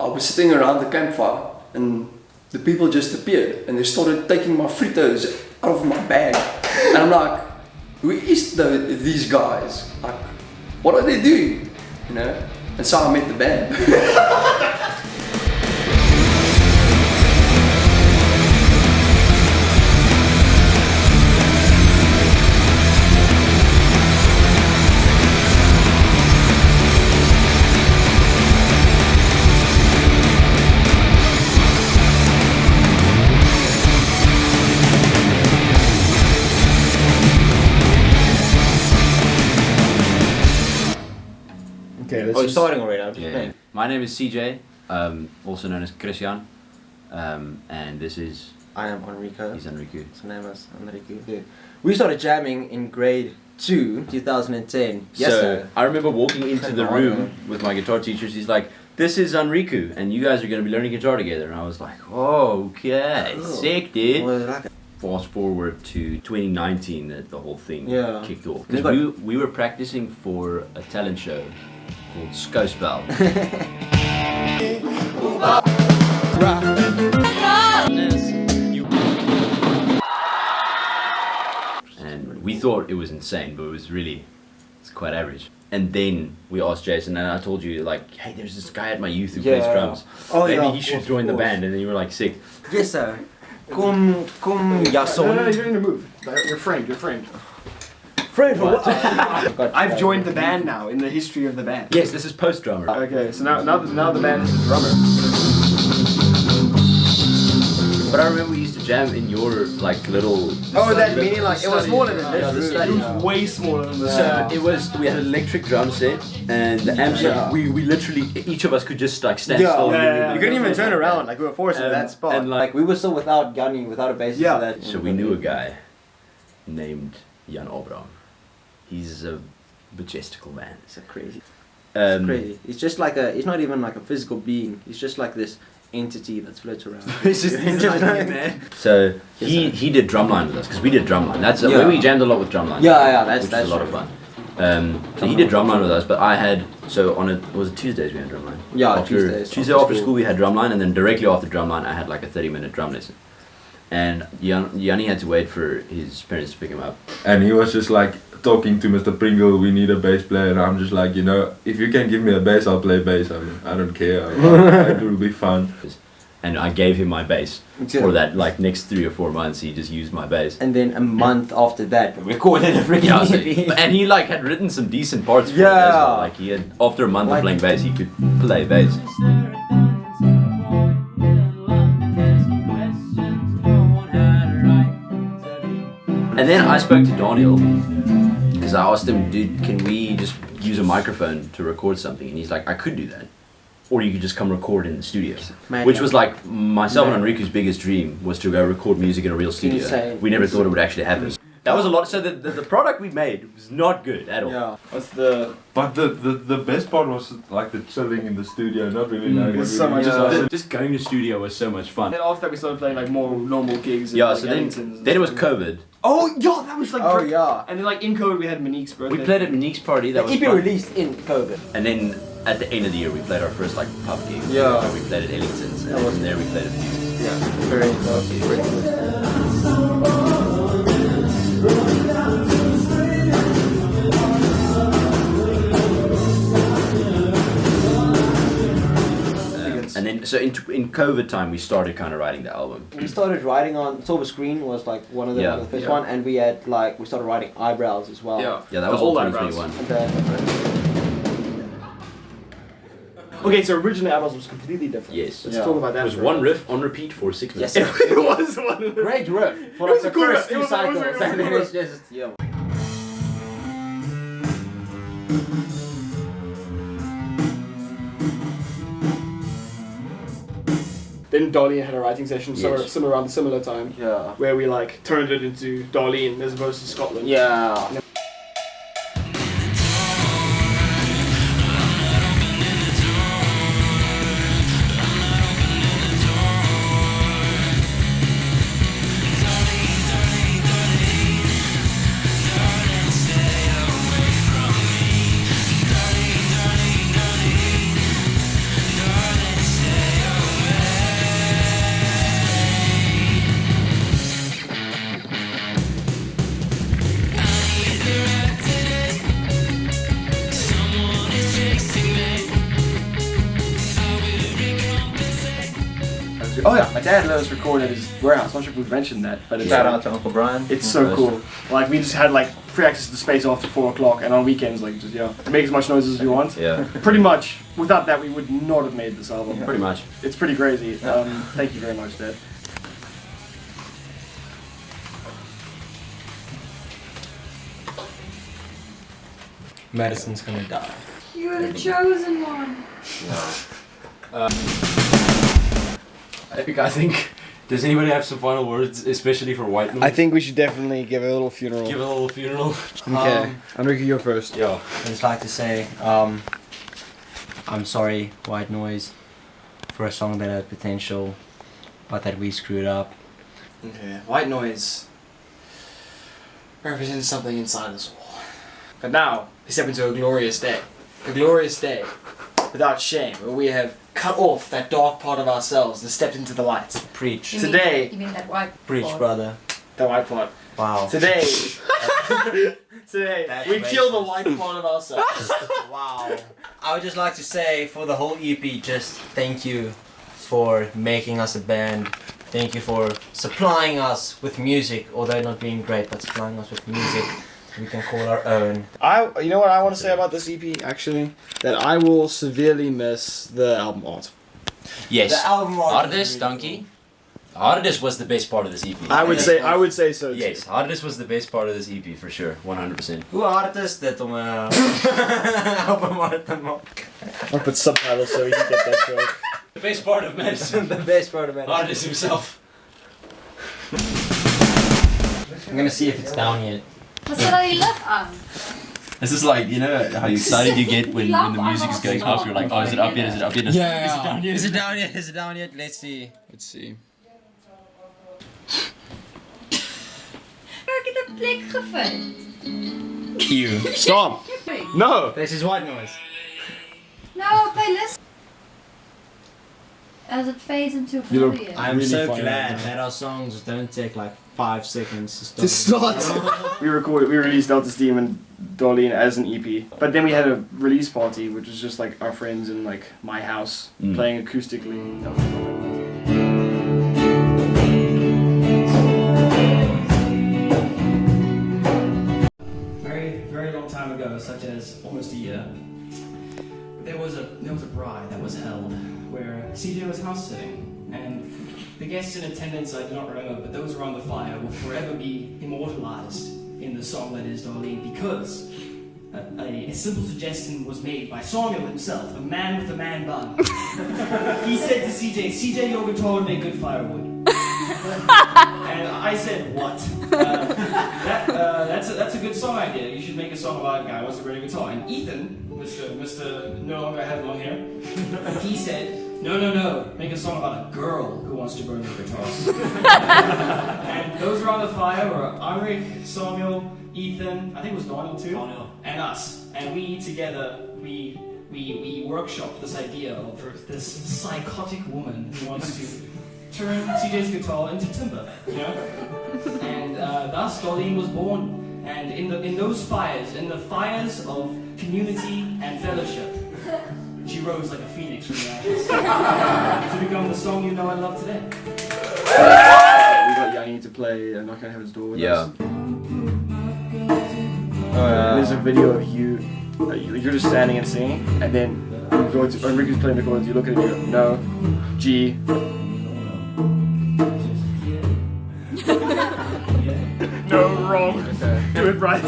I was sitting around the campfire and the people just appeared and they started taking my fritos out of my bag. And I'm like, who is these guys? Like, what are they doing? You know? And so I met the band. Okay, you're starting already. I'm just Yeah. My name is CJ, also known as Christian, and this is. I am Enrico. He's Enrico. His name is Enrico. Yeah. We started jamming in grade 2, 2010. Yes, So sir. I remember walking into the room with my guitar teachers. He's like, "This is Enrico, and you guys are going to be learning guitar together." And I was like, "Oh, okay, sick, dude." Well, like Fast forward to 2019, that the whole thing kicked off. But- Because we were practicing for a talent show called Skouspel. And we thought it was insane, but it's quite average. And then we asked Jason, and I told you, like, hey, there's this guy at my youth who plays drums. Oh, maybe yeah, he of should course, join the of course. band. And then you were like, sick. yes, sir. Come, Jason. No, you don't need to move. You're framed. Friend for what? I've joined the band now in the history of the band. Yes, this is post drummer. Okay, so now the band is a drummer. But I remember we used to jam in your like little. Oh, that meaning like it was smaller than Yeah, the this. study. It was way smaller than this. So it was. We had an electric drum set, and the amps. Yeah. We literally each of us could just like stand Yeah. still. Yeah. You couldn't even turn around. Like we were forced in that spot. And Like we were still without Gunny, without a bassist. Yeah. For that. So we knew a guy named Jan Abraham. He's a majestical man. It's so crazy. It's Um, crazy. It's just like he's not even like a physical being. He's just like this entity that floats around. It's just man. So he did drumline with us because we did drumline. That's where we jammed a lot with drumline. Yeah, that's which was a lot true. of fun. So he did drumline with us, but I had was it Tuesdays we had drumline? Yeah, Tuesdays. Tuesday after school we had drumline, and then directly after drumline I had like a 30-minute drum lesson. And Yanni had to wait for his parents to pick him up. And he was just like talking to Mr. Pringle, we need a bass player, and I'm just like, you know, if you can give me a bass, I'll play bass. I mean, I don't care. It will be fun. And I gave him my bass for that like next 3 or 4 months. He just used my bass. And then a month after that, we recorded a freaking Yeah, so, EP. and he like had written some decent parts for it as Yeah. well. Like he had after a month of playing bass, he could play bass. And then I spoke to Daniel because I asked him, dude, can we just use a microphone to record something? And he's like, I could do that. Or you could just come record in the studio. Man, Which yeah. was like myself and Enrico's biggest dream was to go record music in a real studio. Insane. We never thought it would actually happen. That was a lot. So the product we made was not good at all. Yeah. What's the? But the best part was like the chilling in the studio, not really knowing what It's so we much were fun. doing. Just going to studio was so much fun. Then after that we started playing like more normal gigs. Yeah, and, so like, then Ellingtons and it was stuff. COVID. Oh yeah, that was like. Oh great. yeah. And then like in COVID we had Monique's birthday. We played at Monique's party. That The was EP fun. released in COVID. And then at the end of the year, we played our first like pub gig. Yeah. Where we played at Ellington's, and That was- from there we played a few. Yeah. Very good. And then so in COVID time, we started kind of writing the album. We started writing on Silver Screen was like one of the, Yeah. the first Yeah. one, and we had like we started writing Eyebrows as well. Yeah. Yeah, that The was all whole eyebrows. 2021. And Okay, so originally Eyebrows was completely different. Yes. Let's Yeah. talk about It that. was for a one minute. riff on repeat for 6 minutes. Yes. It was one. great riff for It was like the a cool first riff. It two was a cycles, cool and then riff. it's just yeah. Then Darlene had a writing session Yes. somewhere around a similar time, Yeah. where we like turned it into Darlene as opposed to Scotland. Yeah. Oh yeah, my dad let us record at his warehouse. Not sure if we've mentioned that, but it's Shout out to Uncle Bryan. It's so cool. Like we just had like free access to space after 4 o'clock, and on weekends like just make as much noise as we want. Yeah. Pretty much. Without that, we would not have made this album. Pretty much. It's pretty crazy. Thank you very much, Dad. Madison's gonna die. You are the chosen one. I think. Does anybody have some final words, especially for White Noise? I think we should definitely give a little funeral. Give a little funeral. Okay, Anrich, you're first. Yeah. I'd just like to say, I'm sorry, White Noise, for a song that had potential, but that we screwed up. Okay, White Noise represents something inside us all. But now, we step into a glorious day. A glorious day, without shame, where we have cut off that dark part of ourselves and stepped into the light. Preach. You Today- mean that white Preach, part? brother. The white part. Wow. Today, That's we kill the racist. white part of ourselves. Wow. I would just like to say, for the whole EP, just thank you for making us a band. Thank you for supplying us with music, although not being great, but supplying us with music we can call our own. You know what I want to say about this EP, actually? That I will severely miss the album art. Yes. The album art is Hardus, really donkey. Hardus was the best part of this EP. I would say so too. Yes, Hardus was the best part of this EP for sure, 100%. Hoe hard is dit om album art te maken? I'll put subtitles so you can get that joke. The best part of Madison. The best part of it. Hardus himself. I'm gonna see if it's down yet. Wat sal hy lig aan? This is like, you know, how excited you get when the music is going up. You're like, oh, is it up yet? Is it up yet? Is it down yet? Is it down yet? Is it down yet? Let's see. Let's see. Ek het 'n plek gevind. You. Stop! No! This is White Noise. No, okay, listen. As it fades into oblivion. I'm Really so funny. glad that our songs don't take like 5 seconds To start! we released Delta Steam and Darlene as an EP. But then we had a release party, which was just like our friends in like my house, playing acoustically. That was fun. Very long time ago, such as almost a year, there was a bride that was held where CJ was house sitting, and the guests in attendance I do not remember, but those around the fire will forever be immortalized in the song that is Darlene, because a simple suggestion was made by Samuel himself, the man with the man bun. He said to CJ, your guitar would make good firewood. And I said, what? That's a good song idea. You should make a song about a guy who wants to burn a guitar. And Ethan, Mr. No longer have long hair, he said, no, make a song about a girl who wants to burn the guitar. And those around the fire were Anrich, Samuel, Ethan, I think it was Daniel too, and us. And we together, we workshopped this idea of this psychotic woman who wants to turn CJ's guitar into timber, you know? And thus Darlene was born. And in those fires, in the fires of community and fellowship, she rose like a phoenix from the ashes to become the song you know and love today. We got Yanni to play Knock on Heaven's Door with us. There's a video of you, you're just standing and singing, and then you go to, and Ricky's playing the chords, you look at it and you go, no, G. No, wrong. Do it right.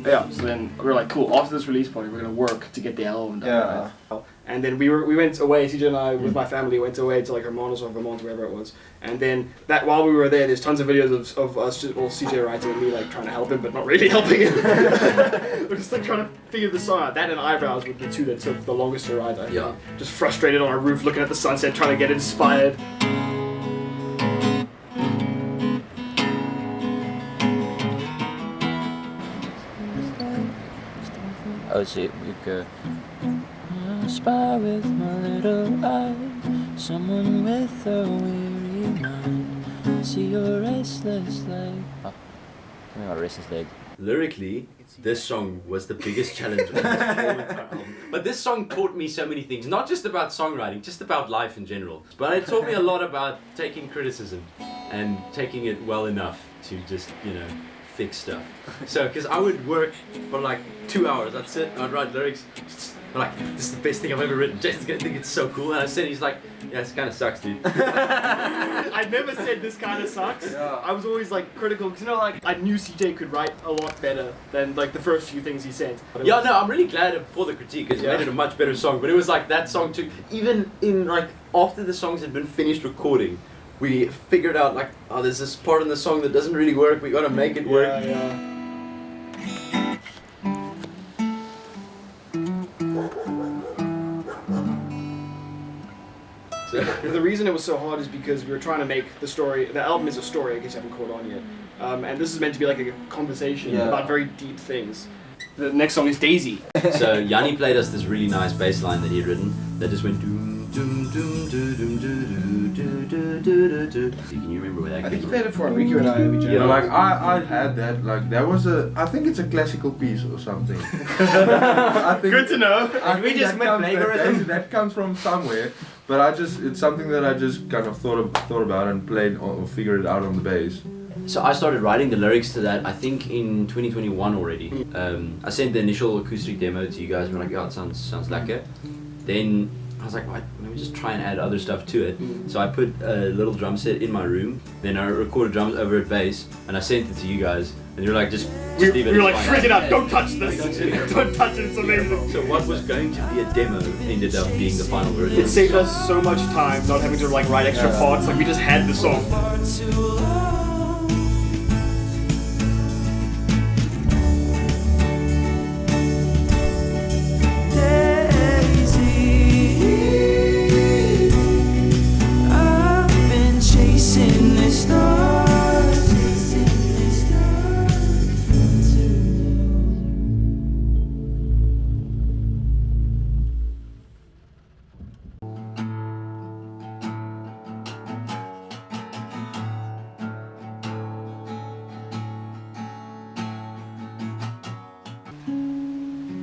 Yeah, so then we were like, cool, after this release party, we're gonna work to get the album done. Yeah. Right? And then we went away, CJ and I, with my family, went away to like Hermanus or Vermont, wherever it was. And then while we were there, there's tons of videos of us, well, CJ writing and me like trying to help him, but not really helping him. We're just like trying to figure the song out. That and Eyebrows were the two that took the longest to write, I think. Yeah. Just frustrated on our roof, looking at the sunset, trying to get inspired. Oh shit, we go. Spy with my little eyes, someone with a weary mind. See your restless leg. Oh, my restless leg. Lyrically, This song was the biggest challenge of this whole entire album. But this song taught me so many things, not just about songwriting, just about life in general. But it taught me a lot about taking criticism and taking it well enough to just, you know, fix stuff. So, because I would work for like 2 hours, I'd sit, I'd write lyrics, like, this is the best thing I've ever written, Jason's gonna think it's so cool. And I said, he's like, yeah, this kind of sucks, dude. I never said this kind of sucks. Yeah. I was always like critical, because you know, like I knew CJ could write a lot better than like the first few things he sent. Yeah, no, I'm really glad for the critique because it made it a much better song. But it was like that song too. Even in like after the songs had been finished recording, we figured out like, oh, there's this part in the song that doesn't really work. We gotta make it work. Yeah. So, The reason it was so hard is because we were trying to make the story. The album is a story. I guess you haven't caught on yet. And this is meant to be like a conversation about very deep things. The next song is Daisy. so Yanni played us this really nice bass line that he'd written that just went doom doom doom doom doom doom doom doom doom doom. Can you remember where that I think came you from? played it for Enrico and I. Yeah, like I had that, like that was I think it's a classical piece or something. I think, Good to know. I we think just that met comes- plagiarism? that comes from somewhere, but it's something that I just kind of thought about and played or figured it out on the bass. So I started writing the lyrics to that, I think in 2021 already. I sent the initial acoustic demo to you guys and we're like, oh, it sounds like it. Then I was like, well, let me just try and add other stuff to it. So I put a little drum set in my room, then I recorded drums over at bass, and I sent it to you guys, and you were like, just leave it. We were like it's fine. freaking out. Don't touch this. Don't touch it. It's amazing. So what was going to be a demo ended up being the final version. It saved us so much time not having to like write extra parts. Like we just had the song.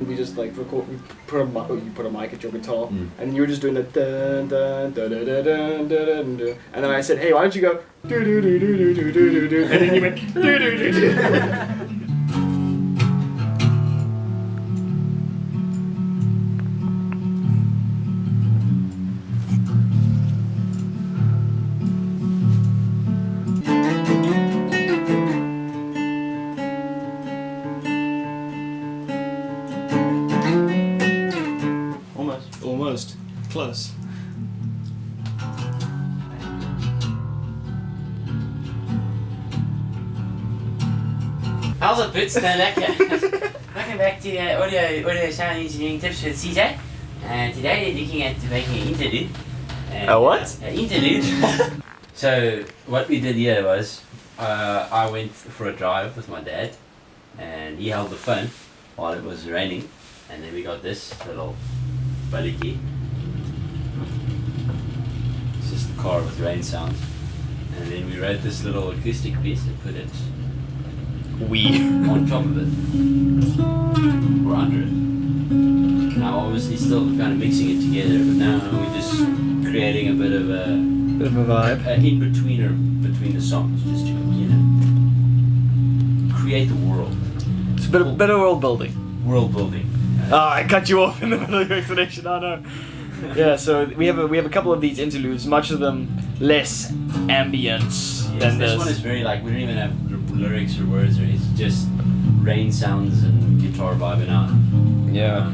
We just like record. We put you put a mic at your guitar, and you were just doing the dun dun dun dun dun dun dun dun. And then I said, "Hey, why don't you go do do do do do do do do do?" And then you went do do do do. Almost. Close. How's it, Boots? No, lekker. Welcome back to Audio Sound Engineering Tips with CJ. And today we're looking at making an interlude. A what? An interlude. So what we did here was, I went for a drive with my dad, and he held the phone while it was raining, and then we got this little bakkie. It's just a car with rain sounds. And then we wrote this little acoustic piece and put it on top of it. Or under it. Now obviously still kind of mixing it together, but now we're just creating a bit of a vibe. In-betweener between the songs, just to, you know, create the world. It's a bit of world building. World building. Oh, I cut you off in the middle of your explanation. Oh no. Yeah, so we have a couple of these interludes, much of them less ambience than This this. one is very like, we don't even have lyrics or words, or it's just rain sounds and guitar vibing out. Yeah.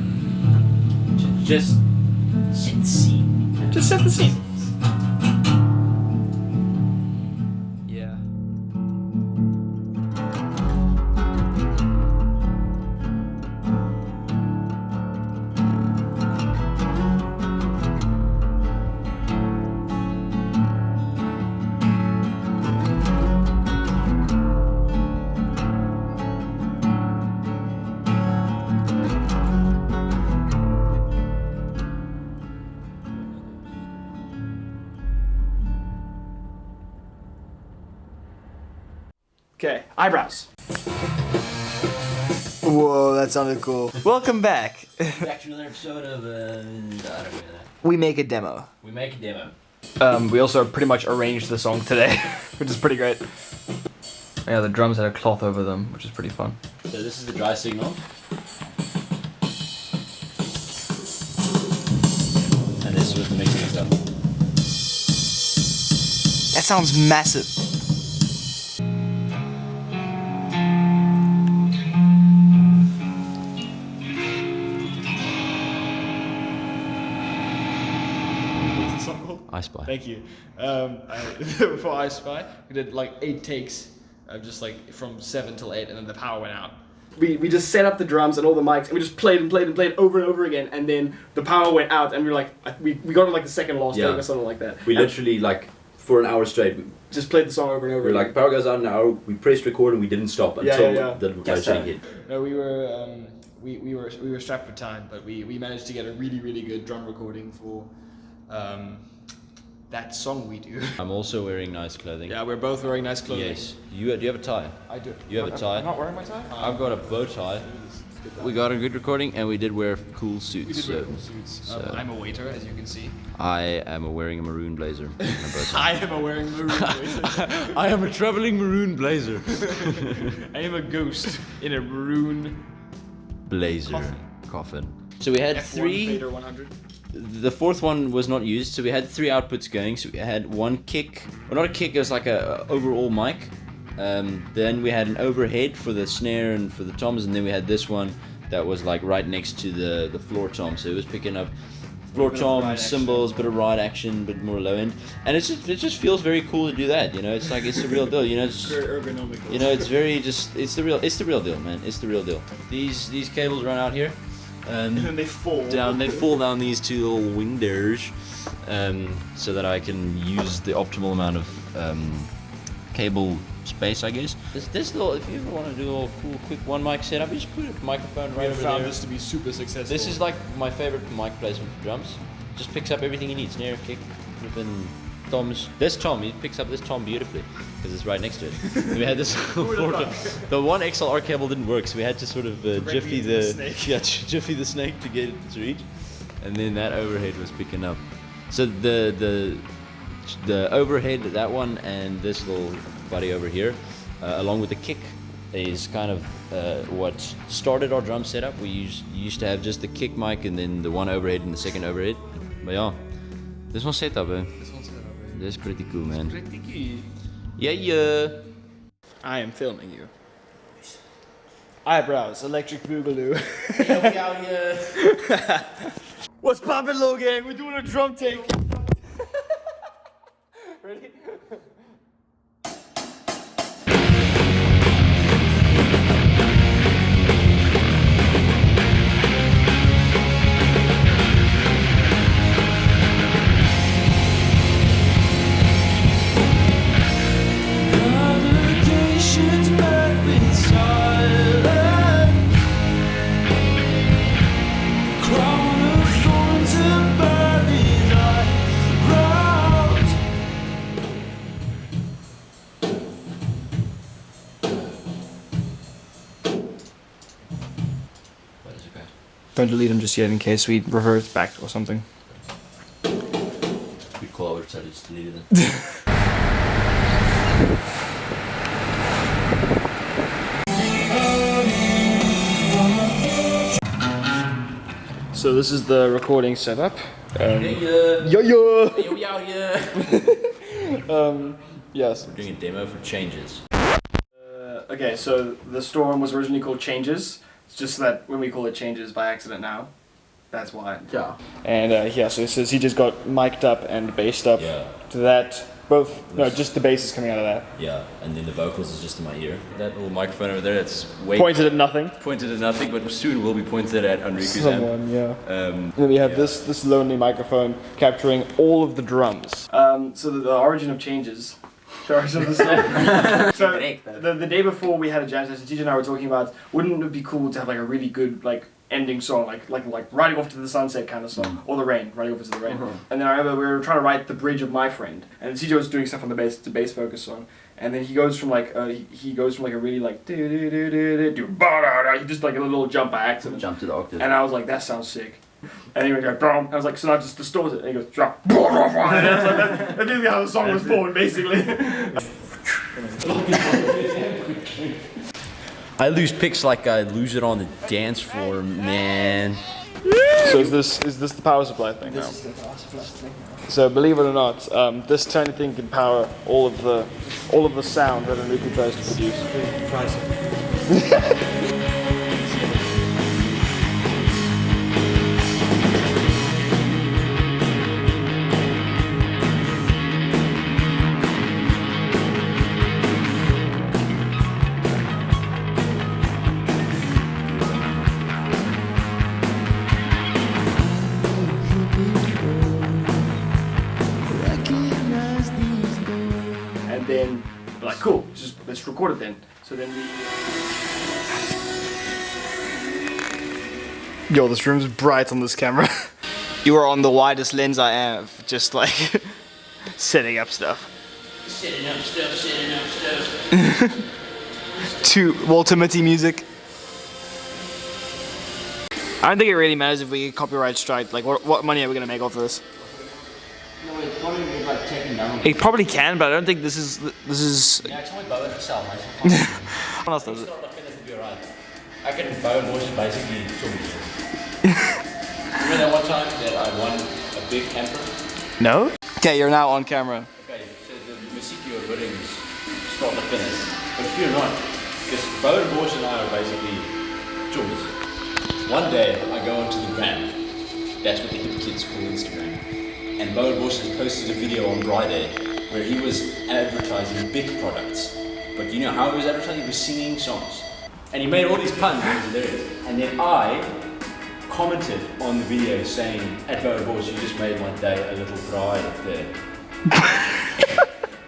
Just set the scene. Just set the scene. Yeah. Okay, eyebrows. Whoa, that sounded cool. Welcome back. Back to another episode of, I don't know. We make a demo. We make a demo. We also pretty much arranged the song today, which is pretty great. Yeah, the drums had a cloth over them, which is pretty fun. So this is the dry signal. And this is with the mixing stuff. That sounds massive. I Spy. Thank you. For I Spy, we did like 8 takes, just like from 7 till 8, and then the power went out. We just set up the drums and all the mics, and we just played over and over again, and then the power went out, and we were like, we got to like the second last take or something like that. We literally like for an hour straight. Just played the song over and over. We're like, power goes out now. We pressed record and we didn't stop until the load shedding hit. No, we were strapped for time, but we managed to get a really good drum recording for that song we do. I'm also wearing nice clothing. Yeah, we're both wearing nice clothing. Yes. Do you have a tie? I do. You have a tie? I'm not wearing my tie? I've got a bow tie. We got a good recording and we did wear cool suits. We did wear cool suits. I'm a waiter, as you can see. I am wearing a maroon blazer. And a bow tie. I am wearing maroon blazer. I am a traveling maroon blazer. I am a ghost in a maroon blazer coffin. So we had F1 three. Fader 100. The fourth one was not used, so we had 3 outputs going. So we had one kick, well not a kick, it was like a overall mic. Then we had an overhead for the snare and for the toms, and then we had this one that was like right next to the floor tom. So it was picking up floor tom, cymbals, bit of ride action, but more low end. And it just feels very cool to do that. You know, it's like it's the real deal. You know, it's very ergonomical. You know, it's very it's the real deal, man. It's the real deal. These cables run out here. And then they fall down these 2 little windows, so that I can use the optimal amount of cable space, I guess. This little, if you ever want to do a little cool, quick one mic setup, you just put a microphone right over there. I found this to be super successful. This is like my favorite mic placement for drums. Just picks up everything you need: snare, kick, flipping toms. This tom, it picks up this tom beautifully because it's right next to it. We had this floor tom. The one XLR cable didn't work, so we had to sort of jiffy the snake to get it to reach, and then that overhead was picking up. So the overhead, that one, and this little buddy over here, along with the kick, is kind of what started our drum setup. We used to have just the kick mic and then the one overhead and the second overhead. But yeah, this one's set up, eh? That's pretty cool, man. Pretty cool. Yeah. I am filming you. Eyebrows, electric boogaloo. We out here. What's poppin', little gang? We're doing a drum take. Ready? Don't delete them just yet in case we revert back or something. Good call, I would have tried to just delete it. So this is the recording setup. Yo! Hey, we out here. Yes. We're doing a demo for Changes. Okay, so the storm was originally called Changes. It's just that when we call it Changes by accident now, that's why. Yeah. And so it says he just got mic'd up and bassed up to that. Just the bass is coming out of that. Yeah, and then the vocals is just in my ear. That little microphone over there, it's pointed at nothing. Pointed at nothing, but soon will be pointed at Enrique's amp. Yeah. And then we have this lonely microphone capturing all of the drums. So the origin of Changes. The origin of the song. So the day before we had a jam session, TJ and I were talking about, wouldn't it be cool to have like a really good like ending song, like Riding Off to the Sunset kind of song, or The Rain, Riding Off into the Rain. And then I remember we were trying to write The Bridge of My Friend, and CJ was doing stuff on the bass, the bass focus song, and then he goes from like a really like he just like a little jump by accident. Jump to the octave. And I was like, that sounds sick. And he went go boom. I was like, so now just distort it. And he goes drop. And that's like that's basically how the song was born, basically. I lose picks like I lose it on the dance floor, man. So is this the power supply thing now? This is the power supply thing. So believe it or not, this tiny thing can power all of the sound that Enrico tries to produce. And then we're like, cool, just let's record it then. So then we. Yo, this room's bright on this camera. You are on the widest lens I have, just like setting up stuff. Setting up stuff. To Walter Mitty music. I don't think it really matters if we get copyright strike. Like, what money are we gonna make off of this? No, it probably would like taken down. It probably can, but I don't think this is. Yeah, it's only bow for sale, mate. What else does it? It's not looking to be alright. I can bow and horses basically zombies. Remember that one time that I won a big hamper? No. Okay, you're now on camera. Okay, so the music you're winning is start to finish. But if you're not, because Bo and Horse and I are basically zombies. One day I go onto the gram. That's what the hip kids call Instagram. And Bo and Horse has posted a video on Friday where he was advertising big products. But you know how he was advertising? He was singing songs. And he made all these puns, it was hilarious. And then I commented on the video saying, at Bo and Horse, you just made my day a little bright up there.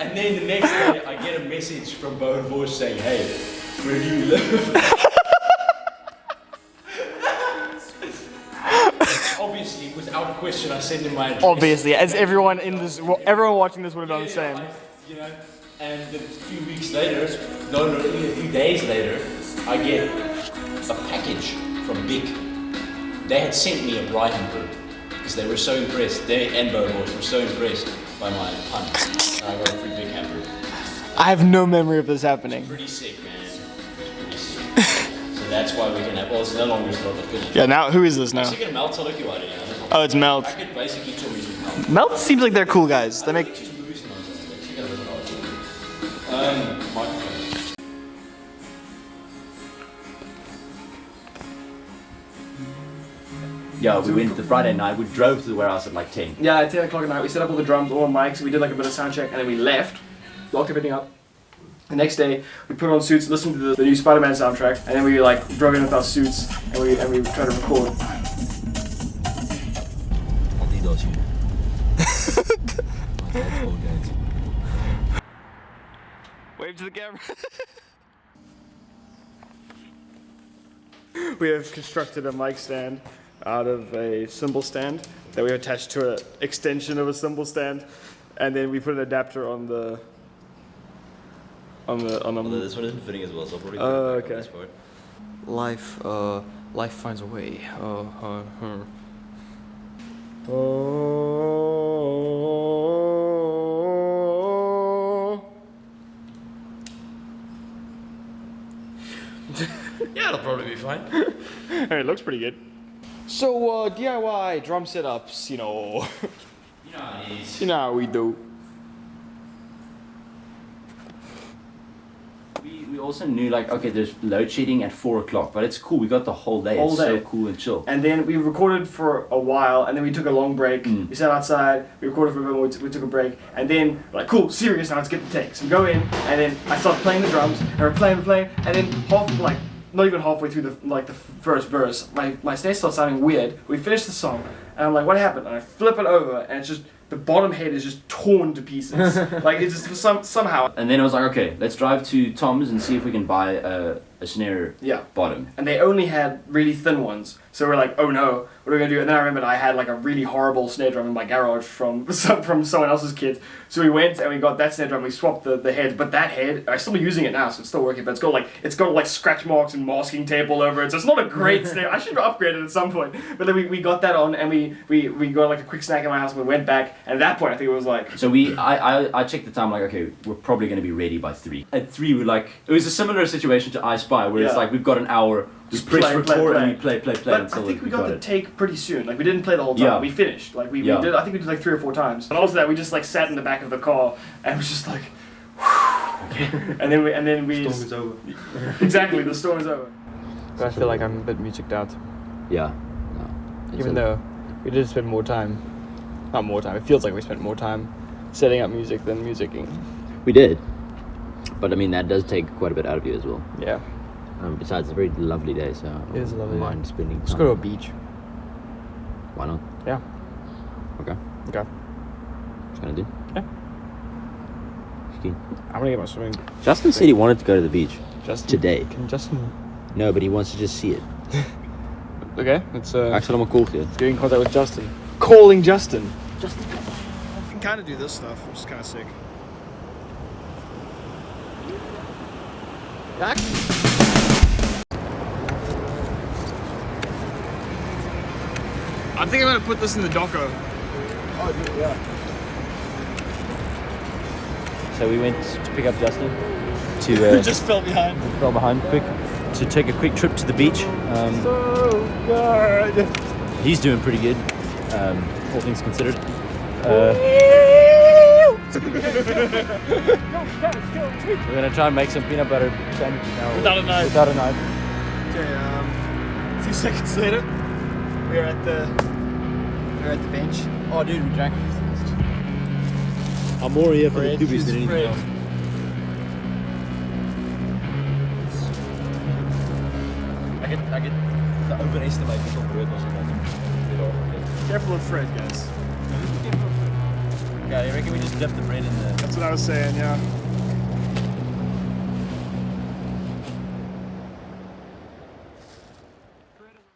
And then the next day I get a message from Bo and Horse saying, hey, where do you live? Obviously, without question, I sent him my address. Obviously, as everyone watching this would have done the same. You know, and a few weeks later, even a few days later, I get a package from Big. They had sent me a Brighton group because they were so impressed. They and Bo Horse were so impressed by my pun. And I got a free Big hamper. I have no memory of this happening. Pretty sick, man. Pretty sick. So that's why we can have. Well, it's no longer Slot the Finish. Yeah, now who is this now? I'm Melt Tolokiwari, you know. Oh, it's Melt. I could basically tour music with Melt. Melt seems like they're cool guys. They make. Microphone. Yeah, we went the Friday night. We drove to the warehouse at like 10. Yeah, at 10 o'clock at night, we set up all the drums, all the mics, we did like a bit of sound check, and then we left, locked everything up. The next day, we put on suits, listened to the new Spider-Man soundtrack, and then we like drove in with our suits, and we tried to record. Wave to the camera. We have constructed a mic stand out of a cymbal stand that we attached to an extension of a cymbal stand, and then we put an adapter on the. Although this one isn't fitting as well, so I'll probably okay. this part. Life finds a way. Yeah, it'll probably be fine. It looks pretty good. So DIY drum setups, you know. You know how it is. You know how we do. We also knew like, okay, there's load shedding at 4 o'clock, but it's cool. We got the whole day. It's so cool and chill. And then we recorded for a while, and then we took a long break. We sat outside, we recorded for a bit more, we took a break, and then we're like, cool, serious now, let's get the takes. We go in, and then I start playing the drums, and we're playing, and then not even halfway through the first verse, my snare starts sounding weird. We finish the song, and I'm like, what happened? And I flip it over, and it's just the bottom head is just torn to pieces. Like it's just somehow. And then I was like, okay, let's drive to Tom's and see if we can buy a snare bottom. And they only had really thin ones. So we're like, oh no, what are we gonna do? And then I remembered I had like a really horrible snare drum in my garage from someone else's kids. So we went and we got that snare drum. We swapped the head, but that head, I'm still using it now, so it's still working. But it's got like scratch marks and masking tape all over it. So it's not a great snare. I should upgrade it at some point. But then we got that on, and we got like a quick snack in my house. And we went back, and at that point I think it was like. So I checked the time, like, okay, we're probably gonna be ready by 3. At 3 we're like, it was a similar situation to I Spy, where it's like we've got an hour. Just press record and we play but until I think we got the it. take pretty soon. Like we didn't play the whole time. Yeah. We finished. Like we did. I think we did like 3 or 4 times. And after that, we just like sat in the back of the car and was just like, and then we. Storm is over. Exactly, the storm is over. But I feel like I'm a bit musicked out. Yeah. No, Even though we did spend more time. Not more time. It feels like we spent more time setting up music than musicking. we did. But I mean, that does take quite a bit out of you as well. Yeah. Besides, it's a very lovely day, so It is a lovely day. mind spending time. Let's go to a beach. Why not? Yeah. Okay. Okay. What you gonna do? Yeah. Keen. I'm gonna get my swimming. Justin said he wanted to go to the beach. Justin. Today. Can Justin? No, but he wants to just see it. Okay. Let's Axel, I'm a call here. get in contact with Justin. Calling Justin. You can kind of do this stuff, which is kind of sick. Back. I think I'm gonna put this in the doco. Oh, yeah. So we went to pick up Justin to Just fell behind. fell behind quick to take a quick trip to the beach. So good. He's doing pretty good, all things considered. We're gonna try and make some peanut butter sandwiches now. Without a knife. Without a knife. Okay, a few seconds later, we're at the bench. Oh, dude, we drank. I'm more here for the Bread, doobies than anything bread. else. I get the overestimate little bread or something. Careful with Fred, guys. Okay, I reckon we just dip the bread in the. That's what I was saying, yeah.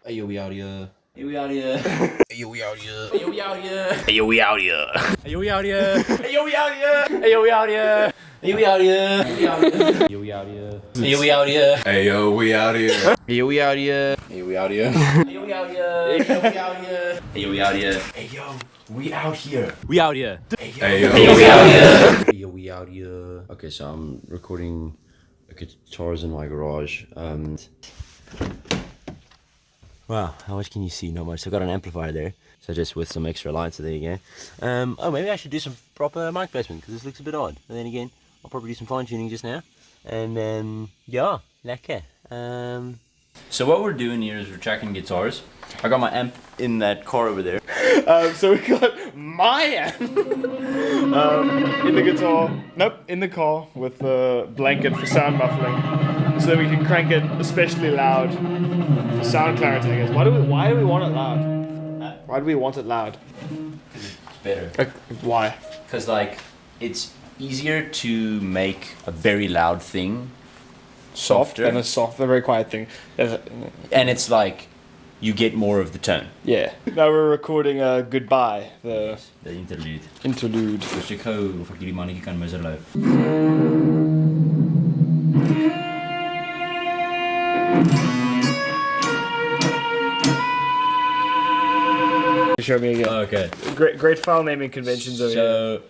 Hey, yo, we out here. Hey, we out here. Hey, yo, we out here. Hey, yo, we out here. Hey, yo, we out here. Hey, yo, we out here. Hey, yo, we out here. Hey, yo, we out here. Hey, we out here. Hey, yo, we out here. Hey, yo, we out here. Hey yo, we out here. Hey, yo, we out here. Hey, we out here. Hey, yo, we out here. Hey, yo, we out here. Hey, yo, we out here. Hey, yo, we out here. We out here. Hey yo, we out here. Hey, yo, we out here. Okay, so I'm recording guitars in my garage. Wow, how much can you see? Not much. So I've got an amplifier there. So just with some extra lights, so there you go. Oh, maybe I should do some proper mic placement, because this looks a bit odd. But then again, I'll probably do some fine tuning just now. And then, yeah, lekker. So what we're doing here is we're tracking guitars. I got my amp in that car over there. So we got my amp in the guitar. Nope, in the car with the blanket for sound muffling, so that we can crank it especially loud for sound clarity. I guess. Why do we want it loud? Why do we want it loud? It's better. Why? Because, like, it's easier to make a very loud thing Soft and a very quiet thing. and it's like you get more of the tone. Yeah. Now we're recording a goodbye. The interlude. Interlude. Dus ek hou of ek hierdie mannetjie kan miserlou. Show me again. Okay. Great file naming conventions over here. So,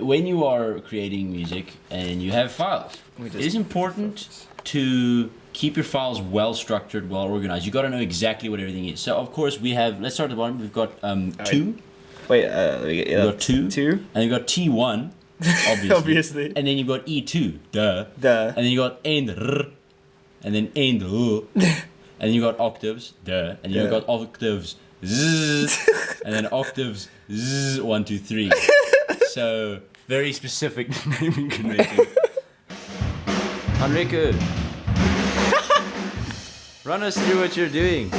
when you are creating music and you have files, it is important to keep your files well structured, well organized. You got to know exactly what everything is. So, of course, we have. Let's start at the bottom. We've got two. Wait, We've got two, and you've got T1, obviously. Obviously. And then you've got E2, duh. Duh. And then you got and r, and then and and then you got octaves, duh. And then you got octaves, zzz, and then octaves, zzz, 1, 2, 3. So very specific naming convention. Enrico, run us through what you're doing.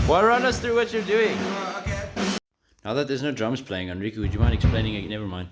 Well, run us through what you're doing. Now that there's no drums playing, Enrico, would you mind explaining it? Never mind.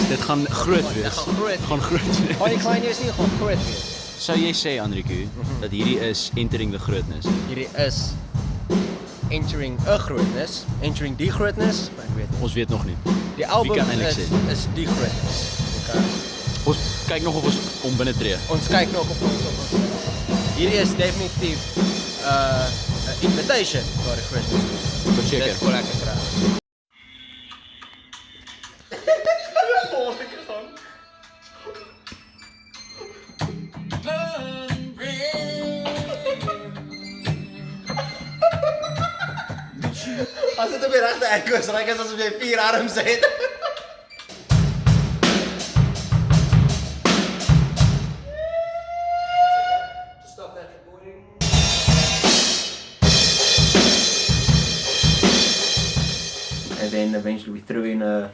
Dit gaan groot wees. Gaan groot wees. Oh, die klein is nie gaan groot wees. Sou jy sê, Enrico, dat hierdie is entering the grootness? Hierdie is entering 'n grootness, entering die grootness, maar ek weet nie. Ons weet nog nie. Die album kan eintlik sê? is die grootness. Okay. Ons kyk nog of ons om binne tree. Ons kyk nog of ons hierdie is definitief 'n invitation vir die grootness. Verseker. Dit voel ek is reg. As dit op die regte echo's raak is asof jy 4 arms het. Stop that recording. And then eventually we threw in a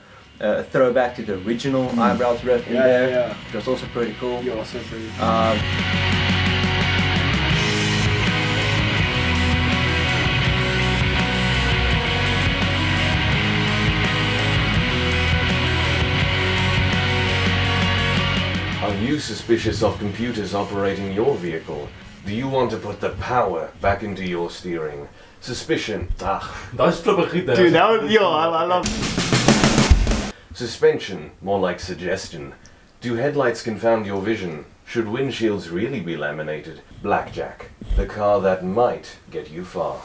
throwback to the original Eyebrows riff in there. Yeah. Which was also pretty cool. Yeah, also pretty Are you suspicious of computers operating your vehicle? Do you want to put the power back into your steering? Suspicion. That's flipping good. Dude, that was I love. Suspension, more like suggestion. Do headlights confound your vision? Should windshields really be laminated? Blackjack, the car that might get you far.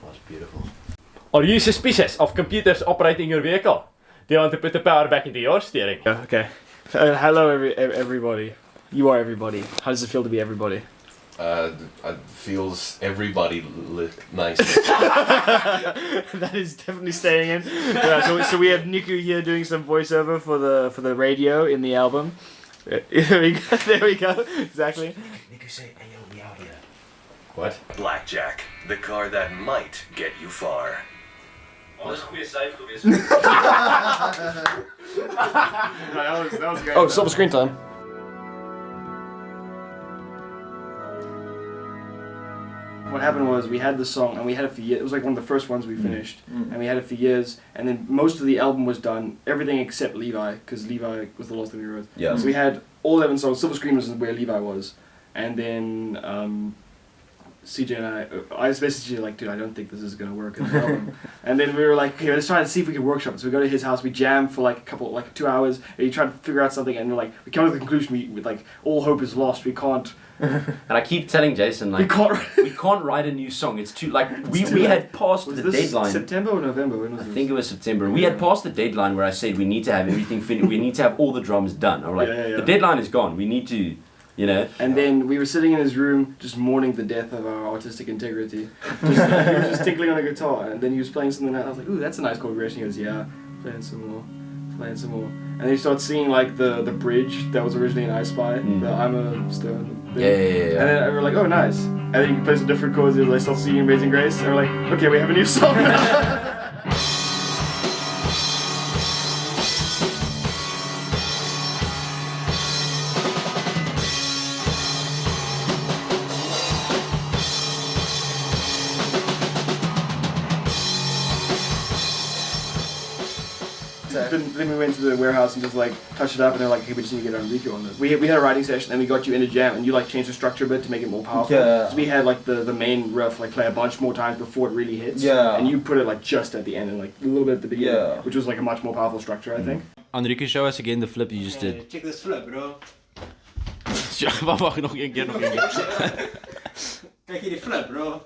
That's beautiful. Are you suspicious of computers operating your vehicle? Do you want to put the power back into your steering? Yeah, okay. Hello, everybody. You are everybody. How does it feel to be everybody? It feels everybody nice. That is definitely staying in. Yeah, so we have Nico here doing some voiceover for the radio in the album. There we go. Exactly. Nico say, hey yo, we out here. What? Blackjack, the car that might get you far. Oh, dat is een goede cijfer geweest. That was great. Oh, silver screen time. What happened was we had the song and we had it for years. It was like one of the first ones we finished, and we had it for years. And then most of the album was done, everything except Levi, because Levi was the last thing we wrote. Yeah. So we had all 11 songs. Silver Screen was where Levi was, and then CJ and I was basically like, dude, I don't think this is gonna work as an album. And then we were like, okay, let's try and see if we can workshop it. So we go to his house, we jam for like 2 hours, and you try to figure out something, and we're like, we come to the conclusion, we like, all hope is lost. We can't. And I keep telling Jason, like, we can't write a new song. It's too, like, we had passed the deadline. September or November? When was I this? think it was September. We had passed the deadline where I said we need to have everything finished. We need to have all the drums done. I'm like, the deadline is gone. We need to, you know. And then we were sitting in his room just mourning the death of our artistic integrity. He was just tinkling on a guitar, and then he was playing something and I was like, ooh, that's a nice chord progression. He goes, yeah, playing some more. And then you start seeing like the bridge that was originally in I Spy, the I'm a Stone thing. Yeah. And then we were like, oh, nice. And then you play some different chords, and I start singing Amazing Grace, and we're like, okay, we have a new song. Then we went to the warehouse and just like touched it up, and they're like, "Hey, we just need to get Enrico on this." We had a writing session, and we got you in a jam, and you like changed the structure a bit to make it more powerful. Yeah. So we had like the main riff like play a bunch more times before it really hits. Yeah. And you put it like just at the end and like a little bit at the beginning, Yeah. which was like a much more powerful structure, I think. Enrico, show us again the flip you just did. Check this flip, bro. Wacht, nog een keer. Kijk hier die flip, bro.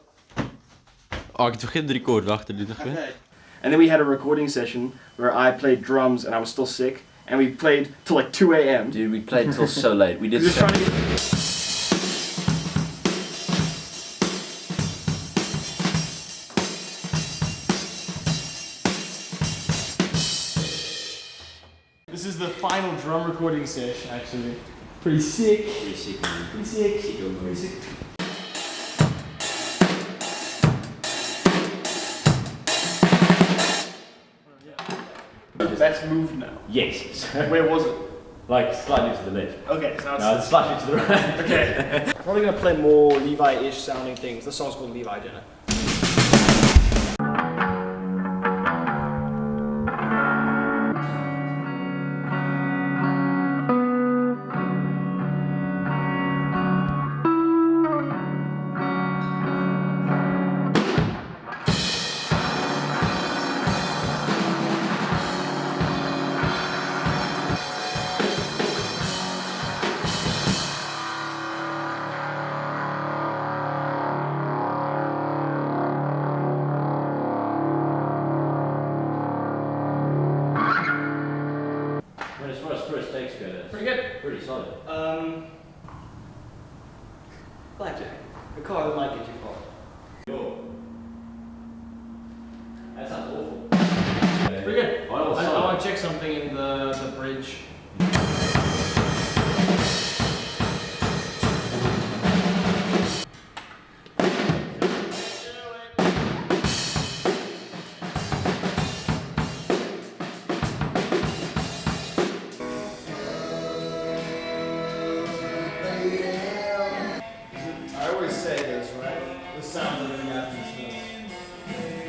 Oh, ik heb vergeten de record. Wacht, doe nog weer. And then we had a recording session where I played drums and I was still sick, and we played till like 2 a.m. Dude, we played till so late. We did We were so. trying to get... This is the final drum recording session, actually. Pretty sick. Pretty sick, man. Pretty sick. Sicko Pretty sick. That's moved now. Yes. Where was it? Like slightly to the left. Okay, so No, it's slightly to the right. Okay. I'm probably gonna play more Levi-ish sounding things. This song's called Levi Dinner. As far as first takes go, that's Pretty good. pretty solid. Blackjack. The car that might get you far. Yo. That sounds awful. Pretty good. I I want to check something in the bridge. I always say this, right? The sound of the Japanese stuff.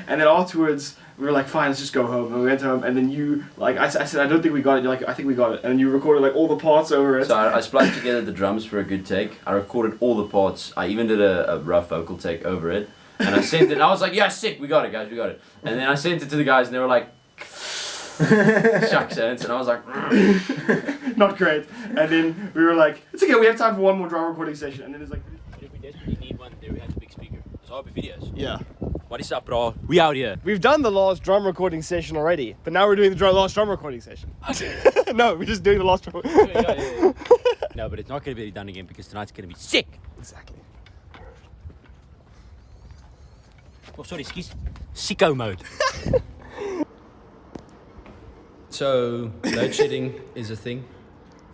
And then afterwards, we were like, fine, let's just go home. And we went home, and then you, like, I said, I don't think we got it. You're like, I think we got it. And you recorded, like, all the parts over it. So I spliced together the drums for a good take. I recorded all the parts. I even did a rough vocal take over it. And I sent it. I was like, yeah, sick, we got it, guys, we got it. And then I sent it to the guys, and they were like, shucks, and I was like, not great. And then we were like, it's okay, we have time for one more drum recording session. And then it's like, If we desperately need one, there we have the big speaker. So I'll be videos. yeah. What is up, bro? We out here. We've done the last drum recording session already, but now we're doing the last drum recording session. No, we're just doing the last drum. No, but it's not going to be done again because tonight's going to be sick. Exactly. Oh, sorry, skis. Sicko mode. so load shedding is a thing.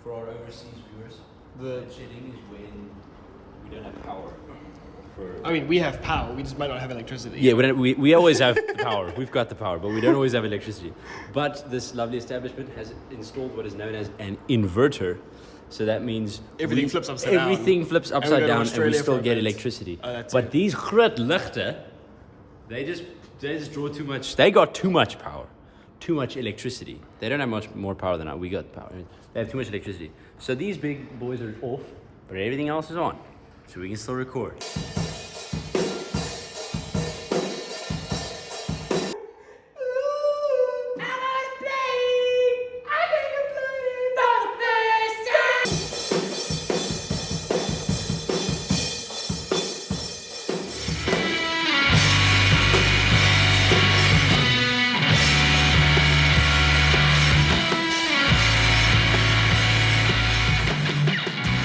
For our overseas viewers, load shedding is when we don't have power. I mean, we have power, we just might not have electricity. Yeah, we always have the power. We've got the power, but we don't always have electricity. But this lovely establishment has installed what is known as an inverter. So that means Everything flips upside down. Everything flips And we upside go to down, and we Australia still for a get bit. electricity. Oh, that's But it. these groot lichte, they just draw too much. They got too much power, too much electricity. They don't have much more power than us. We got power. They have too much electricity. So these big boys are off, but everything else is on, so we can still record.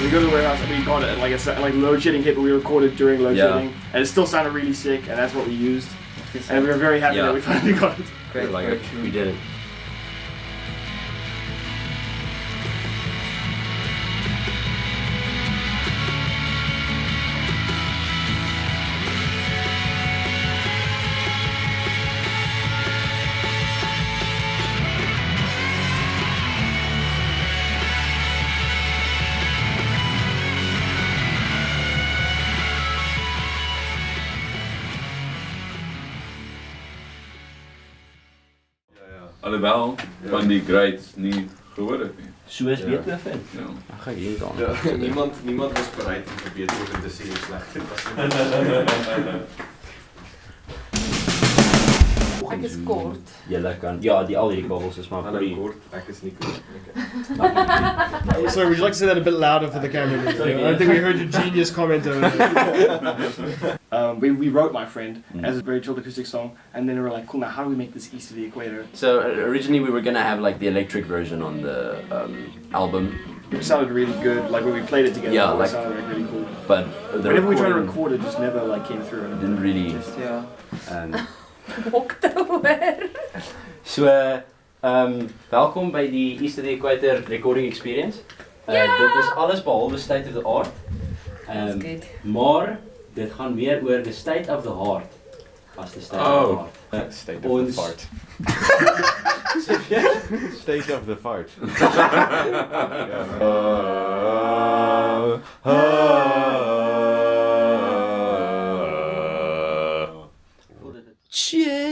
We go to the warehouse and we got it, and like load shedding hit, but we recorded during load Yeah. shedding, and it still sounded really sick, and that's what we used. And we were very happy that we finally got it. Great, we did it. Alhoewel, van die grades nie gehoor het nie. So is Beethoven. Ja. Ag, gaan hier dan. Ja, niemand was bereid om vir Beethoven te sê hoe sleg dit was. Ek is kort. Julle kan, ja, al die kabels is maar Hallo vir kort, ek is Nico. Sorry, would you like to say that a bit louder for the camera? I think we heard your genius comment over there. We wrote My Friend as a very chilled acoustic song, and then we were like, cool, now how do we make this east of the equator? So originally we were gonna have like the electric version on the album, It sounded really good. Like when we played it together, Yeah, it sounded like really cool. But whenever we tried to record it, just never like came through. It didn't really. Yeah. Oktober. So, welkom by die East of the Equator Recording Experience. Dit is alles behalwe State of the Art. Maar dit gaan meer oor the State of the Heart as the State of the Heart. State of the fart. State of the fart. Changes.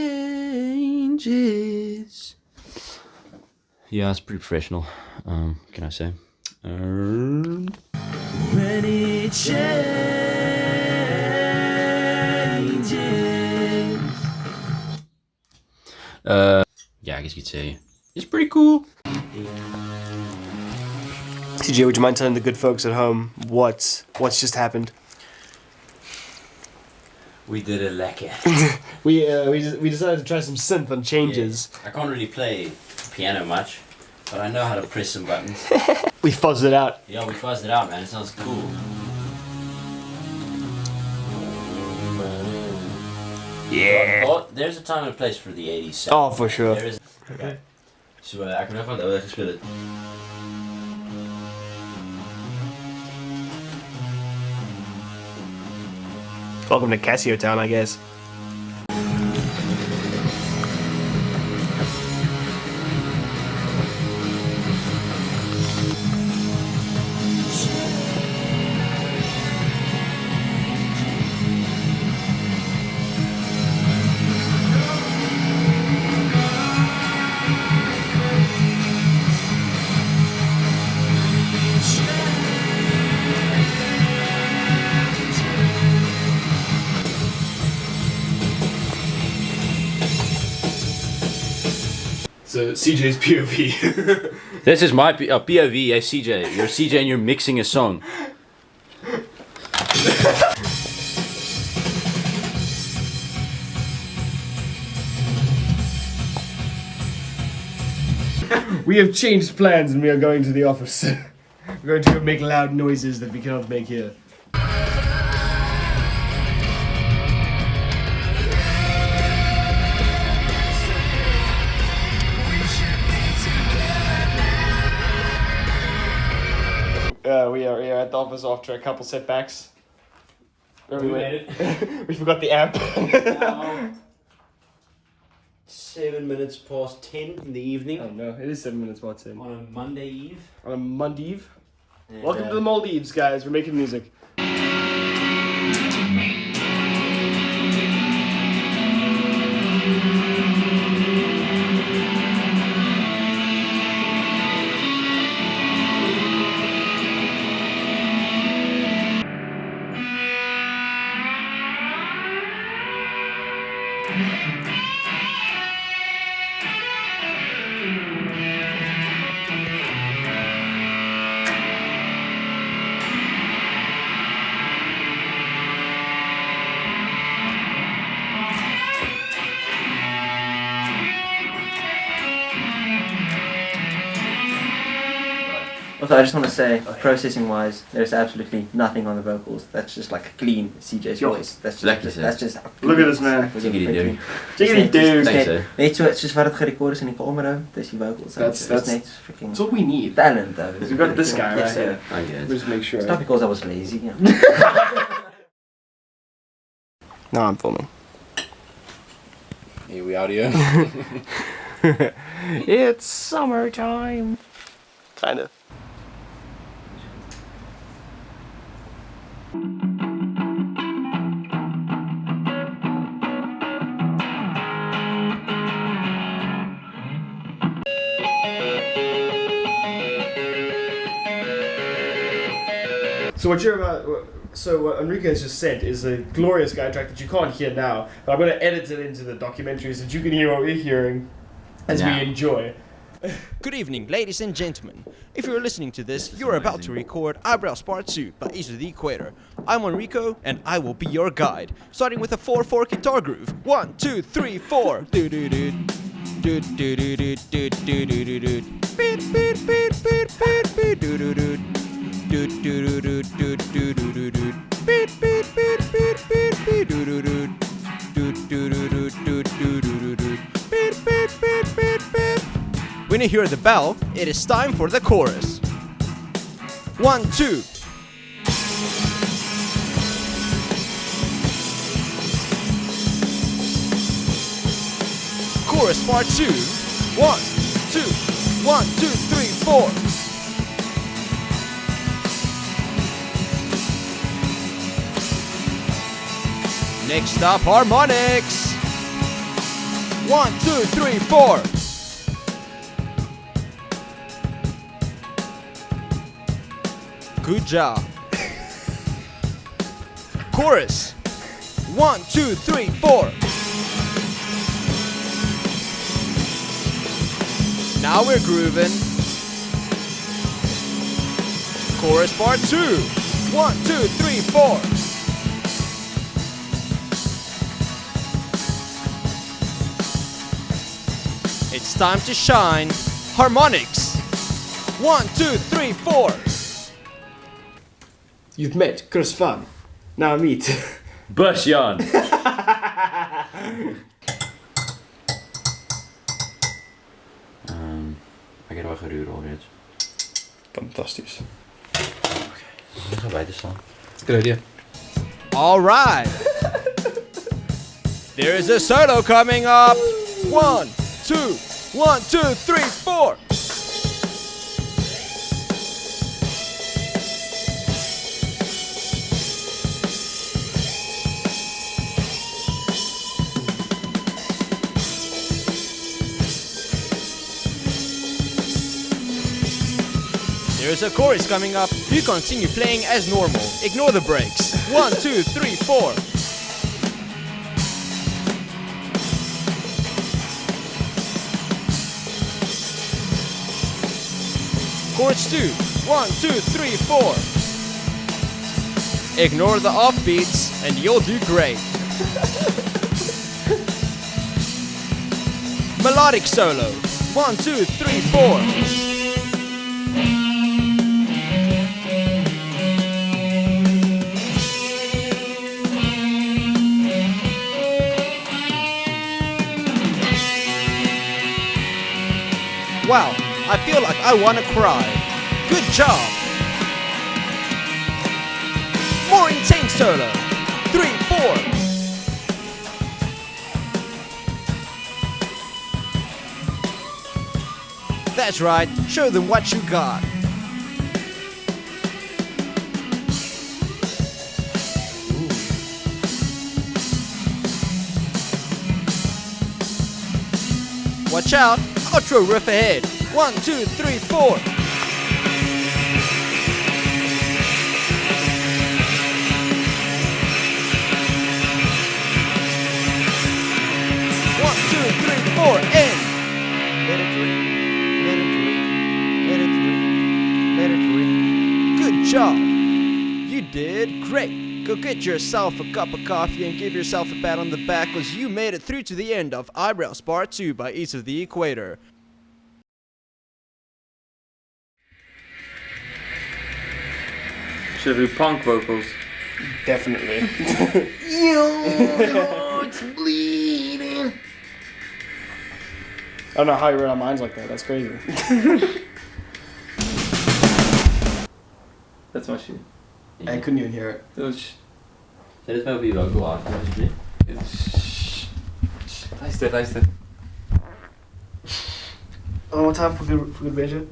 Yeah, it's pretty professional. Can I say? When it changes. Yeah, I guess you could say it's pretty cool. TJ, would you mind telling the good folks at home what's just happened? We did a lekker. we decided to try some synth on Changes. Yeah. I can't really play piano much, but I know how to press some buttons. We fuzzed it out. Yeah, we fuzzed it out, man. It sounds cool. Yeah. Oh, there's a time and place for the 80s sound. Oh, for sure. There is. Okay. So, ek moet nou van ouer gespeel het. Welcome to Casio Town, I guess. So CJ's POV. This is my POV, hey CJ. You're CJ and you're mixing a song. We have changed plans and we are going to the office. We're going to go make loud noises that we cannot make here. We are at the office after a couple setbacks. Where We made it. We forgot the amp. Now, 7 minutes past 10 in the evening. Oh no, it is 7 minutes past 10. On a Monday eve. On a Monday eve. And, Welcome to the Maldives, guys. We're making music. Also, I just want to say, processing-wise, there's absolutely nothing on the vocals. That's just like a clean CJ's voice. That's just. Look at this man. Jiggity doo. Jiggity doo. Net soos wat dit gerekord is in die kamer nou, dis die vocals. That's net freaking. That's what we need. Talent though. We've got this guy right here. I get it. We'll just make sure. It's not because I was lazy. Yeah. Now I'm filming. Here we audio. It's summertime. Kind of. So what you're about, so what Enrique has just sent is a glorious guide track that you can't hear now, but I'm going to edit it into the documentary so that you can hear what we're hearing as we enjoy. Good evening, ladies and gentlemen. If you're listening to this, you're about to record Eyebrows Part 2 by East of the Equator. I'm Enrico, and I will be your guide, starting with a 4/4 guitar groove. 1, 2, 3, 4. Do do do. Do do do do do do do do. Beat beat beat beat beat. When you hear the bell, it is time for the chorus. 1, 2. Chorus part 2. 1, 2, 1, 2, 3, 4. Next up, harmonics. 1, 2, 3, 4. Good job. Chorus. 1, 2, 3, 4. Now we're grooving. Chorus part 2. 1, 2, 3, 4. It's time to shine. Harmonics. 1, 2, 3, 4. You've met Chris Van. Now meet Basjan. Ik heb er wel geruur al jetzt. Fantastisch. Ik ga buiten staan. Good idea. All right. There is a solo coming up. 1, 2, 1, 2, 3, 4. There's a chorus coming up. You continue playing as normal. Ignore the breaks. 1, 2, 3, 4. Chorus 2. 1, 2, 3, 4. Ignore the offbeats and you'll do great. Melodic solo. 1, 2, 3, 4. Wow, I feel like I want to cry. Good job. More intense solo. 3, 4. That's right, show them what you got. Watch out, outro riff ahead. 1, 2, 3, 4. And let it ring, let it ring, let it ring, let it ring. Good job. You did great. Go get yourself a cup of coffee and give yourself a pat on the back because you made it through to the end of Eyebrows Part 2 by East of the Equator. Should we do punk vocals? Definitely. Your heart's bleeding. I don't know how you read our minds like that. That's crazy. That's my shit. I couldn't even hear it. Zet het maar op je vocal af, alsjeblieft. Luister. One more time for good measure.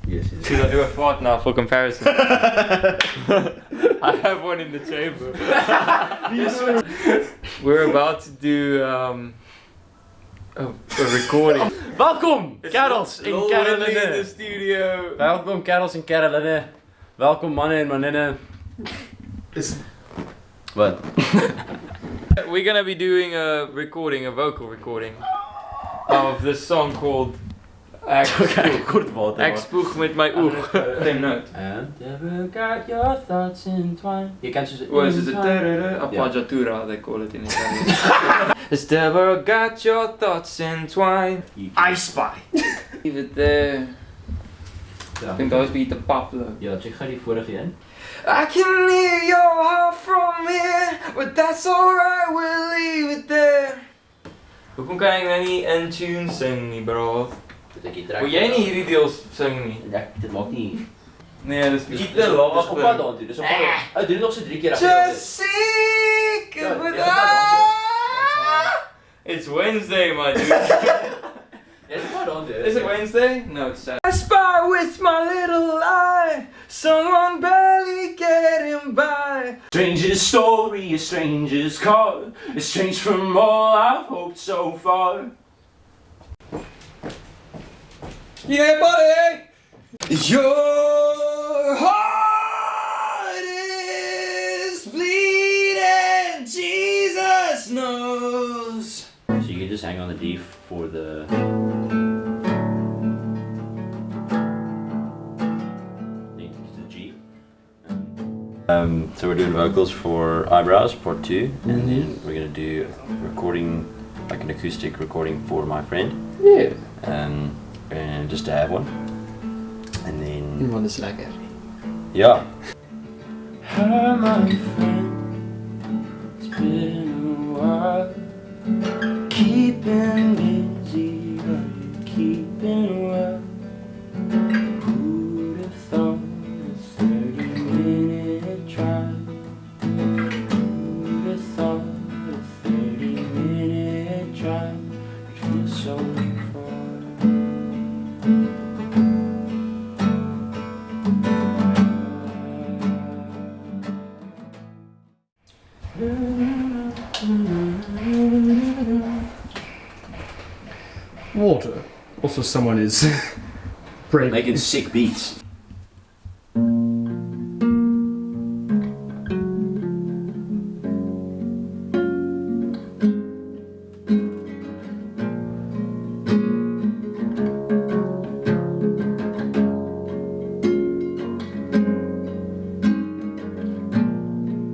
Yes. Should I do a fart now for comparison? I have one in the chamber. We're about to do a recording. Welkom, kerels en in kerelinnen. the studio. Welkom, kerels en kerelinnen. Welkom, mannen en manninnen. What? We're gonna be doing a vocal recording of the song called Ik spoeg met mijn oog. Geen noot. And never got your thoughts entwined. Je kent ze. What is it? Appoggiatura, they call it in Italian. It's never got your thoughts entwined. I spy. Leave it there. Ek dink daar is bietjie te pap though. Ja, check gou die vorige een. I can hear your heart from here, but that's alright, we'll leave it there. Hoekom kan ek nou nie in tune sing nie, bro? Wil jy nie hierdie deel sing nie? Dit maak nie. Nee, dis bietjie te laag. Op pad daartoe. Dis op pad. Ou, doen dit nog so 3 keer reg. Just seek it with It's Wednesday, my dude. Is it Wednesday? No, it's Saturday. I spy with my little eye, someone barely getting by. Stranger's story, a stranger's call, it's strange from all I've hoped so far. Yeah, buddy! Your heart is bleeding, Jesus knows. So you can just hang on the D for the... So we're doing vocals for Eyebrows, part 2, and then we're gonna do recording, like an acoustic recording for my friend. Yeah. And just to have one. And then... Iemand is lekker. Yeah. Hi, my friend, it's been a while. Keeping busy, are you keeping well? Who'd have thought a 30-minute drive? Who'd have thought a 30-minute drive would feel so far? Water. Also, someone is making sick beats.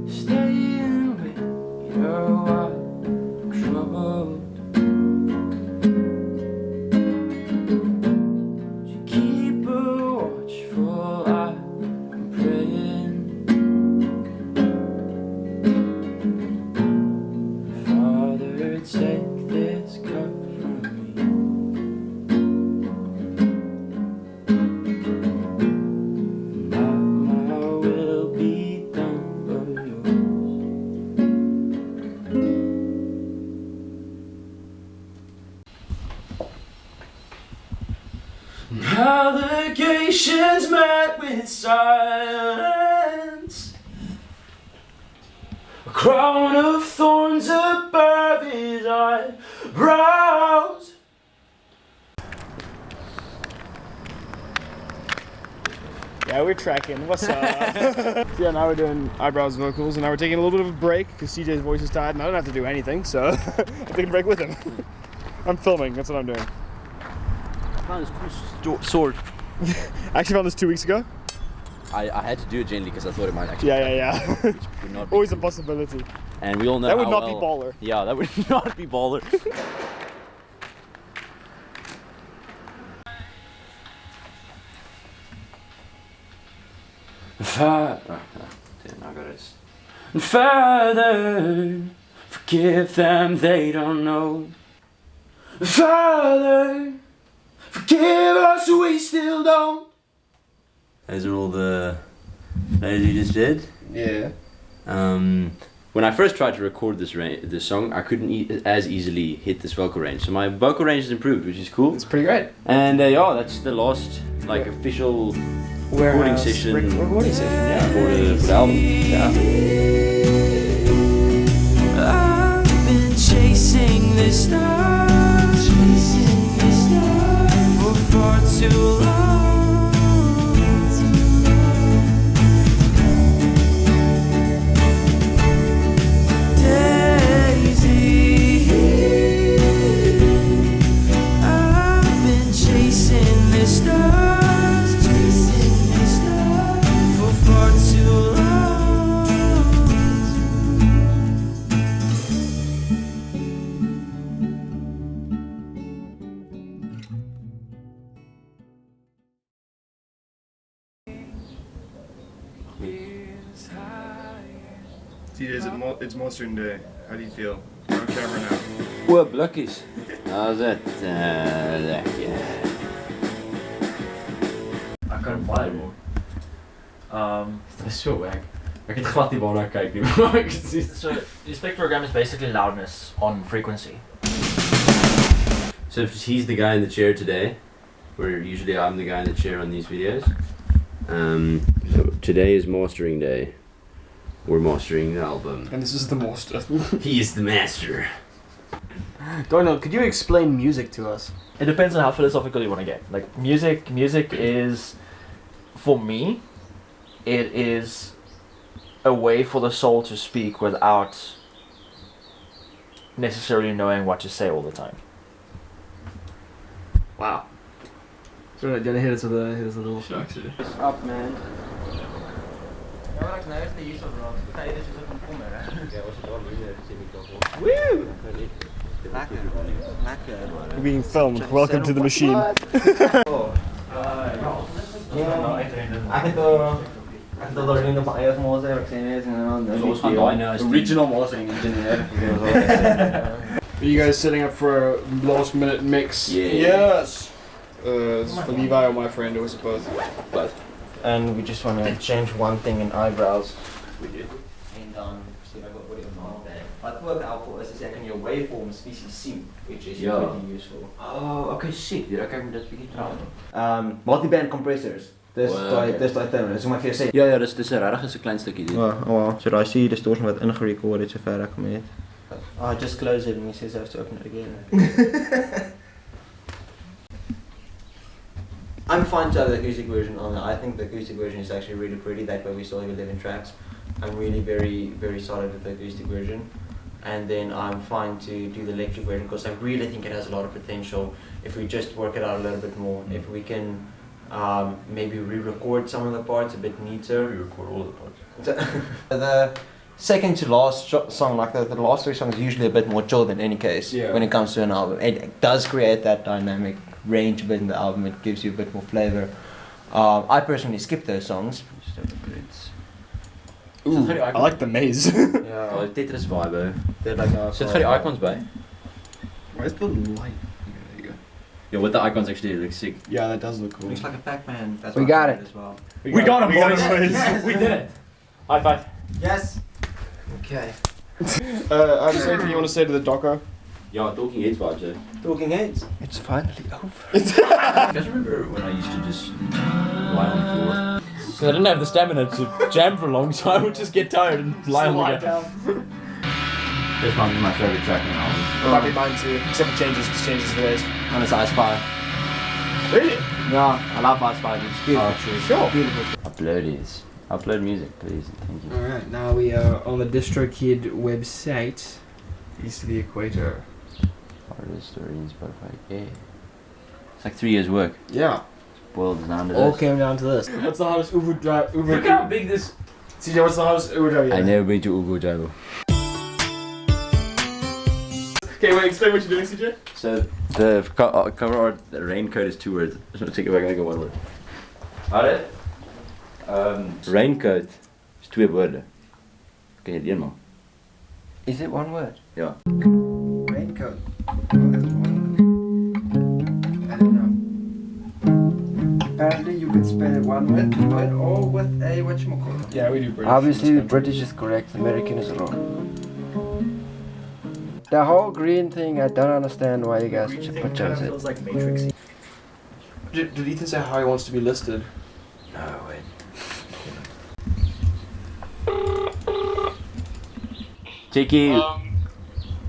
Staying with your wild troubled. Keep a watchful eye, I'm praying. Father, take this cup from me. Not my will be done, but yours. Allegations met with silence. A crown of thorns above his eyebrows. Yeah, we're tracking. What's up? So yeah, now we're doing Eyebrows vocals, and now we're taking a little bit of a break because CJ's voice is tired, and I don't have to do anything, so I'm taking a break with him. I'm filming. That's what I'm doing. I found this cool sword. I actually found this 2 weeks ago. I had to do it gently because I thought it might actually. Yeah. Which would not be Always a possibility. And we all know that would how not well, be baller. Yeah, that would not be baller. Father, I got it. Father, forgive them, they don't know. Father, forgive us, we still don't. Those are all the those you just did. Yeah. When I first tried to record this song, I couldn't as easily hit this vocal range. So my vocal range has improved, which is cool. It's pretty great. And yeah, that's the last official recording session. Recording session, yeah. For the album. Yeah. I've been chasing this star for far too long. It's Monstering Day. How do you feel? We're on camera now. Oeh, blikkies. How's that? Lekker. I can't buy it more. Dat is so wack. Ik het glad niet naar kijken. So the spectrogram is basically loudness on frequency. So he's the guy in the chair today, where usually I'm the guy in the chair on these videos. So today is mastering day. We're mastering the album. And this is the master. He is the master. Daniel, could you explain music to us? It depends on how philosophical you want to get. Like music is, for me, it is a way for the soul to speak without necessarily knowing what to say all the time. Wow. So do you want to hit us with a little Shucks. What's up, man? Ja, ek nou is die hier so raak. Kyk, dit is op 'n kommer, hè. Ja, was het wel moeilijk te zien microfoon. Woo! Lekker. We're being filmed. Welcome to the machine. Ek het daar in op eie gemors ek sê net en dan Ons gaan daai nou original mastering engineer. Are you guys setting up for a last minute mix? Yes. This is for Levi or my friend, or was it both? Both. And we just want to change one thing in eyebrows. We did. En dan sien ek wat wat ook helpful is ek kan jou waveforms fisies sien, which is pretty useful. Oh, okay, sick. Dude, ek moet dit bietjie try. Multiband compressors. Dis daai term. Dis hoe ek vir jou sê. Ja, dis 'n regtig 'n klein stukkie dit. Wow. So daai sien distortion wat ingerecord het sover ek kom het. Just close it and he says I have to open it again. I'm fine to have the acoustic version on there. I think the acoustic version is actually really pretty. That way we still have 11 tracks. I'm really very solid with the acoustic version. And then I'm fine to do the electric version because I really think it has a lot of potential if we just work it out a little bit more. If we can maybe re-record some of the parts a bit neater. Re-record all the parts. The second to last song, like the last three songs, is usually a bit more chill than any case when it comes to an album. It does create that dynamic range a bit in the album. It gives you a bit more flavor. I personally skip those songs. Ooh, I like the maze. Ja, oh, Tetris vibe. They're like Sit vir die icons by. Where's the light? There you go. Yeah, with the icons actually looks sick. Yeah, that does look cool. Looks like a Pac-Man. That's We what got I it. as well. We got him, boys. We did it. High five. Yes. Okay. Anything you want to say to the docker? Ja, Talking Heads vibes, eh? Talking Heads. It's finally over. You guys remember when I used to just lie on the floor? Because I didn't have the stamina to jam for long, so I would just get tired and lie on the ground. This might be my favorite track in the album. It might be mine too, except for changes the ways. And it's Ice Pie. Really? Yeah, I love Ice Pie. It's beautiful. Sure. Beautiful. Upload music, please. Thank you. Alright, now we are on the DistroKid website. East of the equator. Hardus story in Spotify. Yeah. It's like 3 years' work. Yeah. Boiled down to All this. came down to this. What's the hardest Uber drive? Look how big this. CJ, what's the hardest Uber drive? I never been to Ugo Jago. Okay, wait, explain what you're doing, CJ. So the cover art, the raincoat is 2 words. Just want to take it back and go 1 word. Alright. Raincoat is 2 woorde. Ken jy dit eenmaal? Is it 1 word? Ja. Raincoat. I don't know. Apparently you can spell it 1 word, 2 word, or with a whatchamacallit. Yeah, we do British. Obviously the British is correct, American is wrong. The whole green thing, I don't understand why you guys chose it. Feels like Matrixy. Did Ethan say how he wants to be listed? No, wait. Cheeky.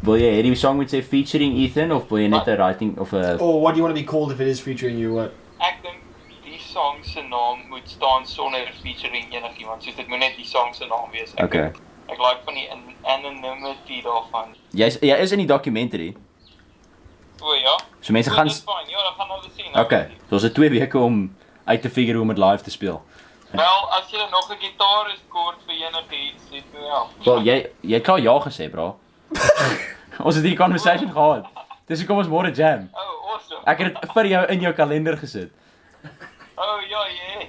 Wil jy hierdie song moet sê featuring Ethan of wil jy net 'n writing of 'n Or what do you want to be called if it is featuring you? What? Ek dink die song se naam moet staan sonder featuring enigiemand. Soos dit moet net die song se naam wees. Okay. Ek like van die anonymity daarvan. Jy is in die documentary. O ja. So mense gaan Dis fyn. Ja, dan gaan hulle sien. Okay. So ons het 2 weke om uit te figure hoe om dit live te speel. Wel, as jy nog 'n gitarist kort vir enigiets, het jy ja. Wel, jy het klaar ja gesê, bro. Ons het hierdie conversation gehad. Dis hoekom ons môre jam. Oh, awesome. Ek het dit vir jou in jou kalender gesit. Oh ja,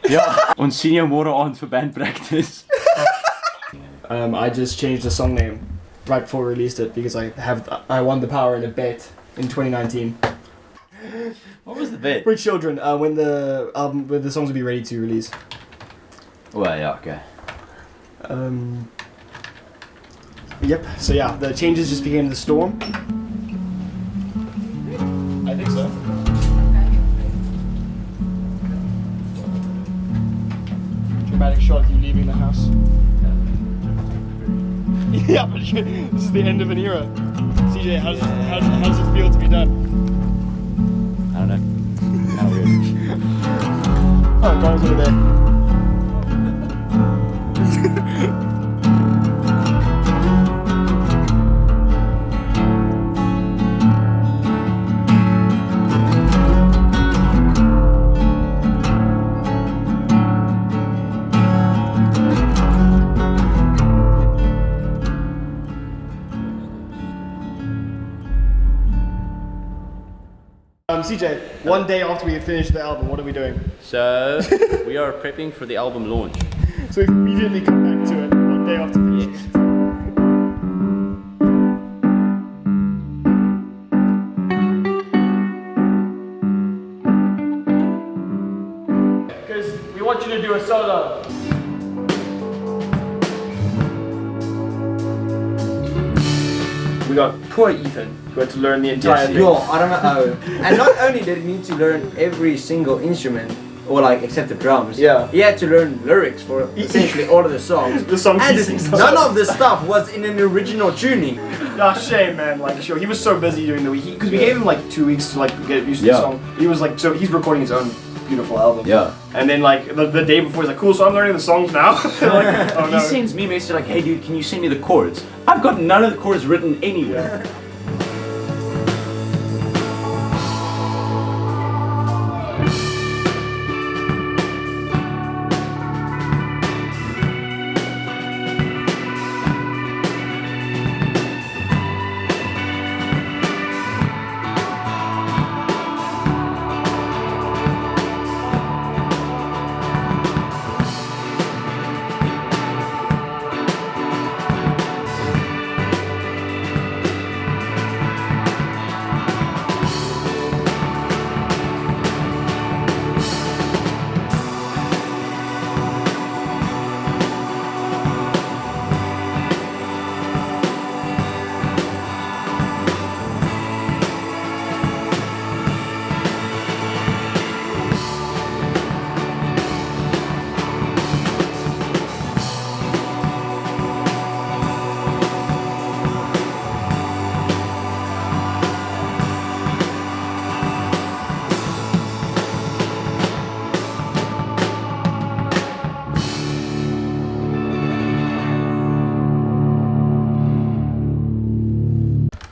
Ja, ons sien jou môre aand vir band practice. I just changed the song name right before we released it because I won the power in a bet in 2019. What was the bet? For children, when the songs would be ready to release. Well, yeah, okay. Yep. So yeah, the changes just became the storm. I think so. Dramatic shot of you leaving the house. Yeah, but this is the end of an era. CJ, how does it feel to be done? I don't know. Kind of weird. Oh, Donald's over there. CJ, one day after we finish the album, what are we doing? So, we are prepping for the album launch. So we immediately come back to it one day after finishing it. Because we want you to do a solo. We got poor Ethan, who had to learn the entire thing. Yo, I don't know. And not only did he need to learn every single instrument, or like except the drums. Yeah. He had to learn lyrics for essentially all of the songs. The songs and he sings. none of the stuff was in an original tuning. Ah, shame, man. Like, sure, he was so busy during the week because we gave him like 2 weeks to like get used to the song. He was like, so he's recording his own beautiful album. Yeah. And then like the day before, he's like, cool, so I'm learning the songs now. Like, oh no. He sends me a message like, hey dude, can you send me the chords? I've got none of the chords written anywhere.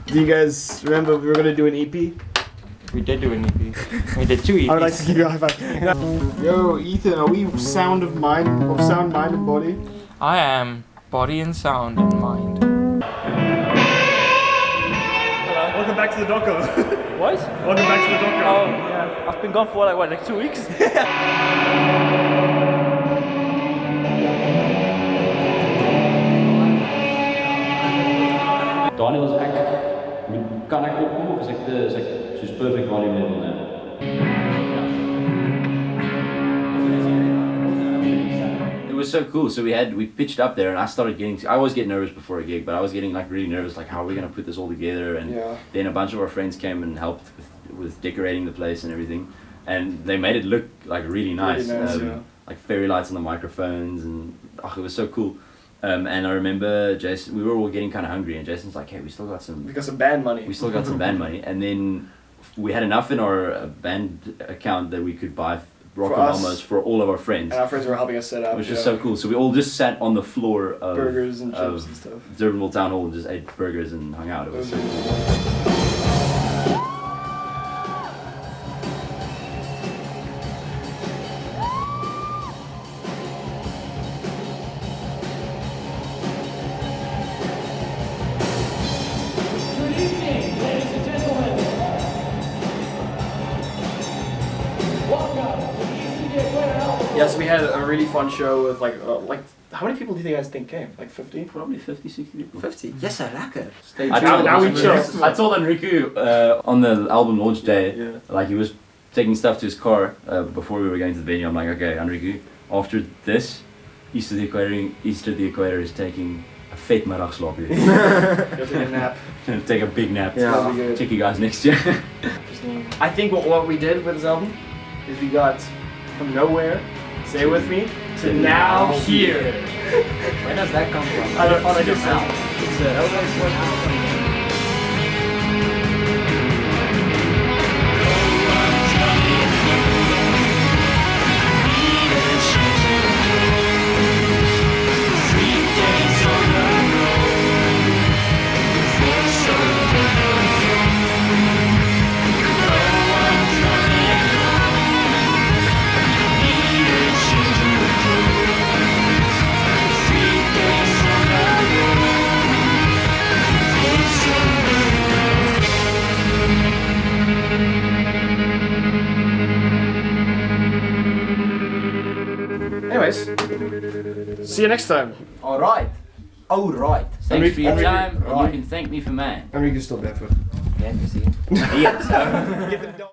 Do you guys remember we were gonna do an EP? We did do an EP. We did 2 EPs. I would like to give you a high five. Yo, Ethan, are we sound, mind, and body? I am body and sound and mind. Hello. Welcome back to the doco. What? Welcome back to the doco. Oh, yeah. I've been gone for like 2 weeks? Daniel is ek, kan ek opkom of is ek soos perfect volume level nou? It was so cool. So we pitched up there, and I always get nervous before a gig, but I was getting like really nervous, like how are we gonna put this all together? And then a bunch of our friends came and helped with decorating the place and everything, and they made it look like really nice. Like fairy lights on the microphones, and it was so cool. And I remember Jason, we were all getting kind of hungry, and Jason's like, hey, we still got some band money. We still got some band money, and then we had enough in our band account that we could buy rock and almost for all of our friends. And our friends were helping us set up. Which was so cool. So we all just sat on the floor of burgers and chips and stuff. Durbanville Town Hall and just ate burgers and hung out. It was so cool. Welcome to the Eastern Yes, we had a really fun show with like how many people do you guys think came? Like 50? Probably 50, 60 people. 50? Yes, sir, lekker. Stay tuned. Now we chill. I told Enrico on the album launch day, like he was taking stuff to his car before we were going to the venue. I'm like, okay, Enrico, after this, East of the Equator is taking a vet middagslaapje. Go take a nap. Take a big nap. Yeah. Check you guys next year. I think what we did with this album is we got from nowhere, say it with me, to now here. Where does that come from? I don't know. It's anyways, see you next time. Alright. Alright. Thanks for your time, and you can thank me for mine. Enrico's still barefoot. Yeah, you see. Yes.